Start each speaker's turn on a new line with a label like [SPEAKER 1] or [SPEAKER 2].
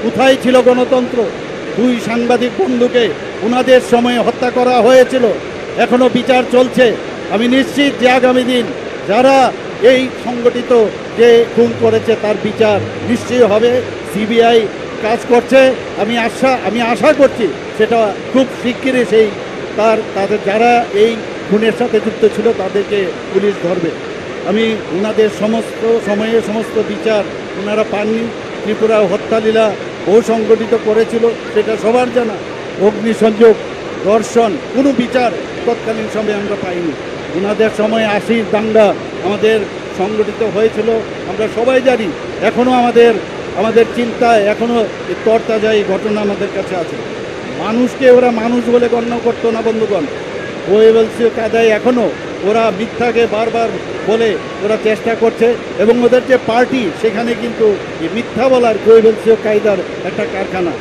[SPEAKER 1] কোথায় ছিল গণতন্ত্র? দুই সাংবাদিক বন্ধুকে ওনাদের সময়ে হত্যা করা হয়েছিল, এখনো বিচার চলছে। আমি নিশ্চিত যে আগামী দিন যারা এই সংগঠিত যে খুন করেছে তার বিচার নিশ্চয়ই হবে। সিবিআই কাজ করছে, আমি আশা করছি সেটা খুব শিগগিরই তাদের যারা এই খুনের সাথে যুক্ত ছিল তাদেরকে পুলিশ ধরবে। আমি ওনাদের সমস্ত সময়ে সমস্ত বিচার ওনারা পাননি। ত্রিপুরা হত্যালীলা বহু সংগঠিত করেছিল, সেটা সবার জানা। অগ্নিসংযোগ, ধর্ষণ, কোনো বিচার তৎকালীন সময়ে আমরা পাইনি। ওনাদের সময় 80 দাঙ্গা আমাদের সংগঠিত হয়েছিল, আমরা সবাই জানি। এখনও আমাদের চিন্তায় এখনও তরতাজা এই ঘটনা আমাদের কাছে আছে। মানুষকে ওরা মানুষ বলে গণ্য করতো না বন্ধুগণ। কোয়েবলসীয় কায়দায় এখনও ওরা মিথ্যাকে বারবার বলে ওরা চেষ্টা করছে, এবং ওদের যে পার্টি সেখানে কিন্তু মিথ্যা বলার কোয়েবলসীয় কায়দার একটা কারখানা।